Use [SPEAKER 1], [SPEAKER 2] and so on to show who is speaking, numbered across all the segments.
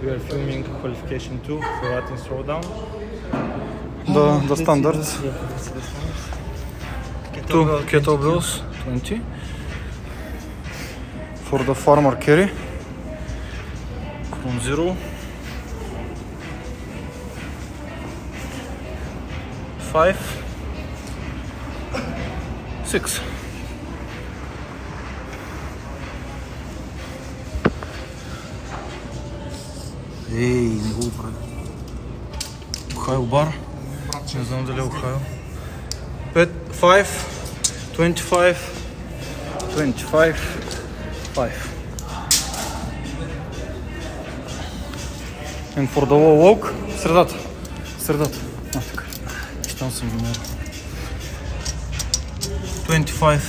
[SPEAKER 1] we are filming qualification 2 for Latin throwdown.
[SPEAKER 2] The standard. Two kettlebells, 20. For the farmer carry. From 0. 5. 6. Ей, не го прави. Охайо бар. Не знам дали е Охайо. 5, 25, 25, 5. And for the wall walk, средата. Средата. Така. Там съм намерил. 25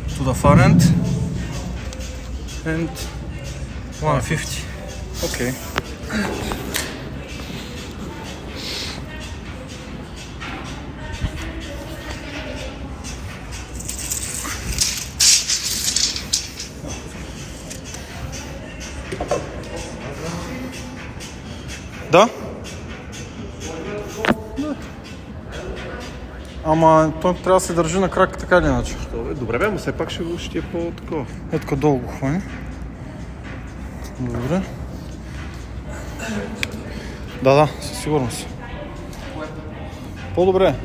[SPEAKER 2] to the far end. And 150. Okay. Да? Ама той трябва да се държи на крака така или иначе.
[SPEAKER 3] Добре бе, но все пак ще е по-такова.
[SPEAKER 2] Е така дълго хвани. Добре. Да, със сигурност. По-добре.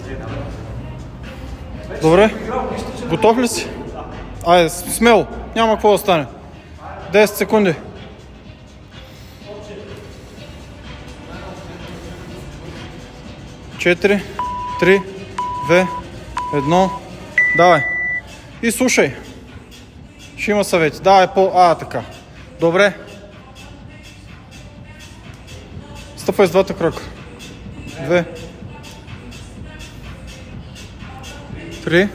[SPEAKER 2] Добре. Готов ли си? Айде, смело. Няма какво да стане. 10 секунди. Четири, 3, 2, 1. Давай. И слушай. Ще има съвети. Давай така. Добре. Стъпай с двата крака. 2, 3,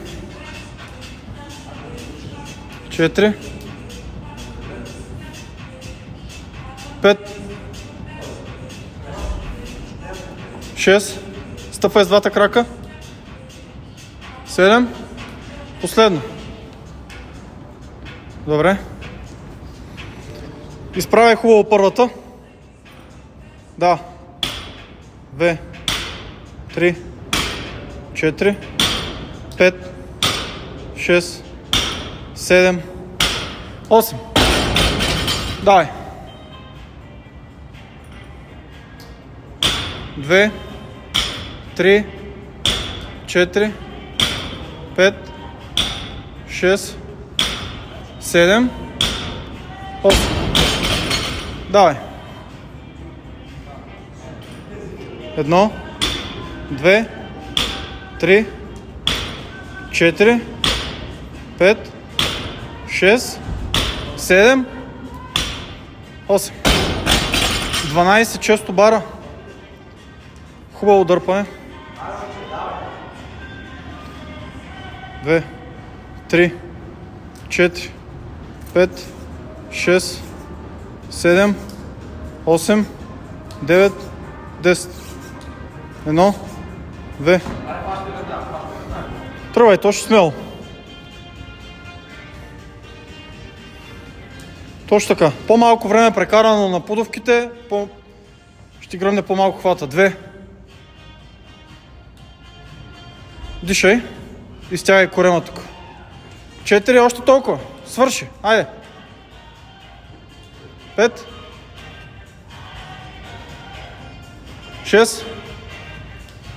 [SPEAKER 2] 4, 5, 6. Стъпай с двата крака. 7. Последно. Добре. Изправяй хубаво първата. Да. 2, 3, 4, 5, 6, 7, 8. Давай. 2, 3, 4, 5, 6, 7, 8. Давай. 1, 2, 3, 4, 5, 6, 7, 8. 12 често бара. Хубаво дърпане. 2, 3, 4, 5, 6, 7, 8, 9, 10. 1, 2. Тръгвай, точно смело. Точно така. По-малко време прекарано на подовките, ще гръмне по-малко хвата. 2. Дишай. Изтягай корема тук. 4, още толкова. Свърши. Айде. 5. 6.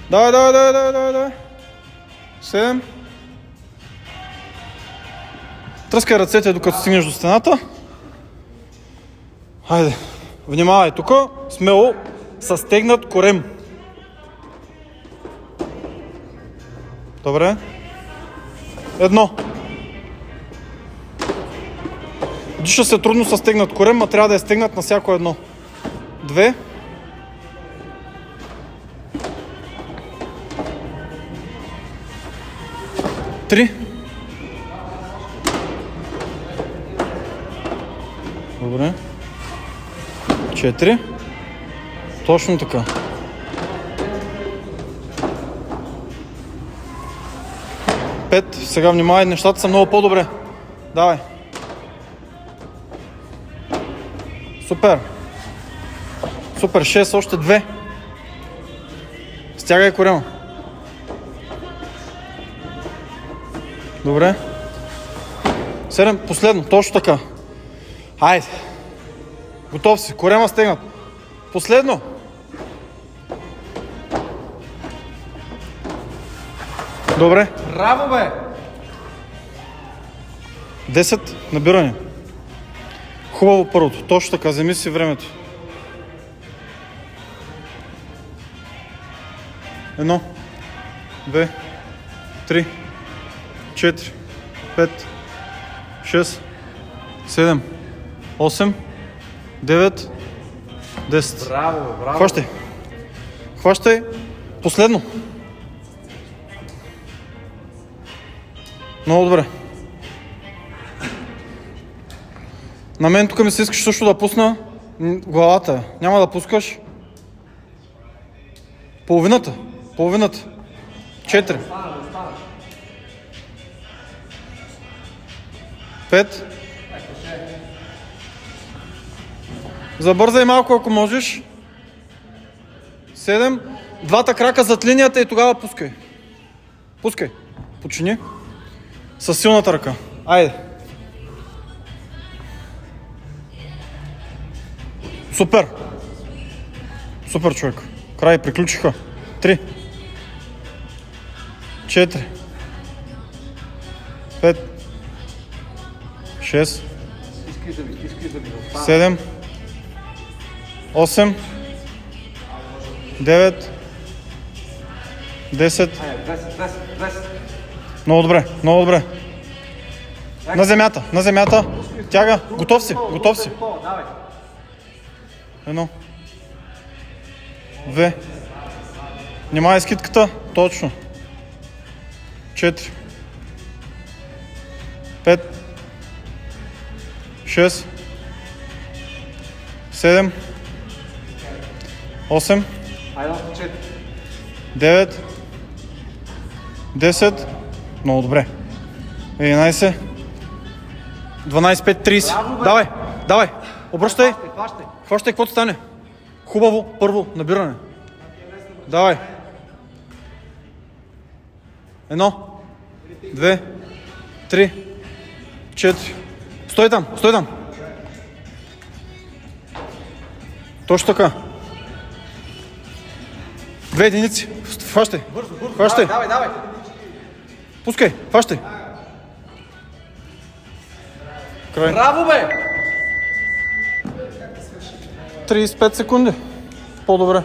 [SPEAKER 2] Давай. 7. Тръскай ръцете докато стигнеш до стената. Хайде. Внимавай тук. Смело. Със стегнат корем. Добре. 1. Диша се трудно със стегнат корем, а трябва да е стегнат на всяко едно. 2. 3. Добре. 4. Точно така. 5. Сега внимавай, нещата са много по-добре. Давай. Супер. Супер, 6, още 2. Стягай корема. Добре. 7, последно, точно така. Хайде. Готов си, корема стегнат. Последно. Добре.
[SPEAKER 4] Браво, бе!
[SPEAKER 2] 10 набиране. Хубаво първото, точно така, вземи си времето. 1, 2, 3, 4, 5, 6, 7, 8, 9, 10.
[SPEAKER 4] Браво, браво!
[SPEAKER 2] Хващай. Хващай. Последно. Много добре. На мен тук ми се искаш също да пусна главата. Няма да пускаш. Половината. Половината. 4. 5. Забързай малко, ако можеш. 7. Двата крака зад линията и тогава пускай. Пускай. Почини. Със силната ръка. Айде. Супер. Супер, човек. Край, приключиха. 3. 4. 5. 6. 7. 8. 9. 10. Много добре, много добре. На земята, на земята. Тяга. Готов си, готов си. 1. 2. Внимай скитката. Точно. 4. 5. 6. 7. 8. 9. 10. Много добре. 11. 12, 5, 30. Давай, давай. Обръщай. Хващай, каквото стане. Хубаво, първо набиране. Давай. 1, 2, 3, 4. Стой там, стой там. Точно така. 2 единици. Хващай. Хващай.
[SPEAKER 4] Давай!
[SPEAKER 2] Пускай, хващай. Край.
[SPEAKER 4] Браво, бе!
[SPEAKER 2] 35 секунди. По-добре.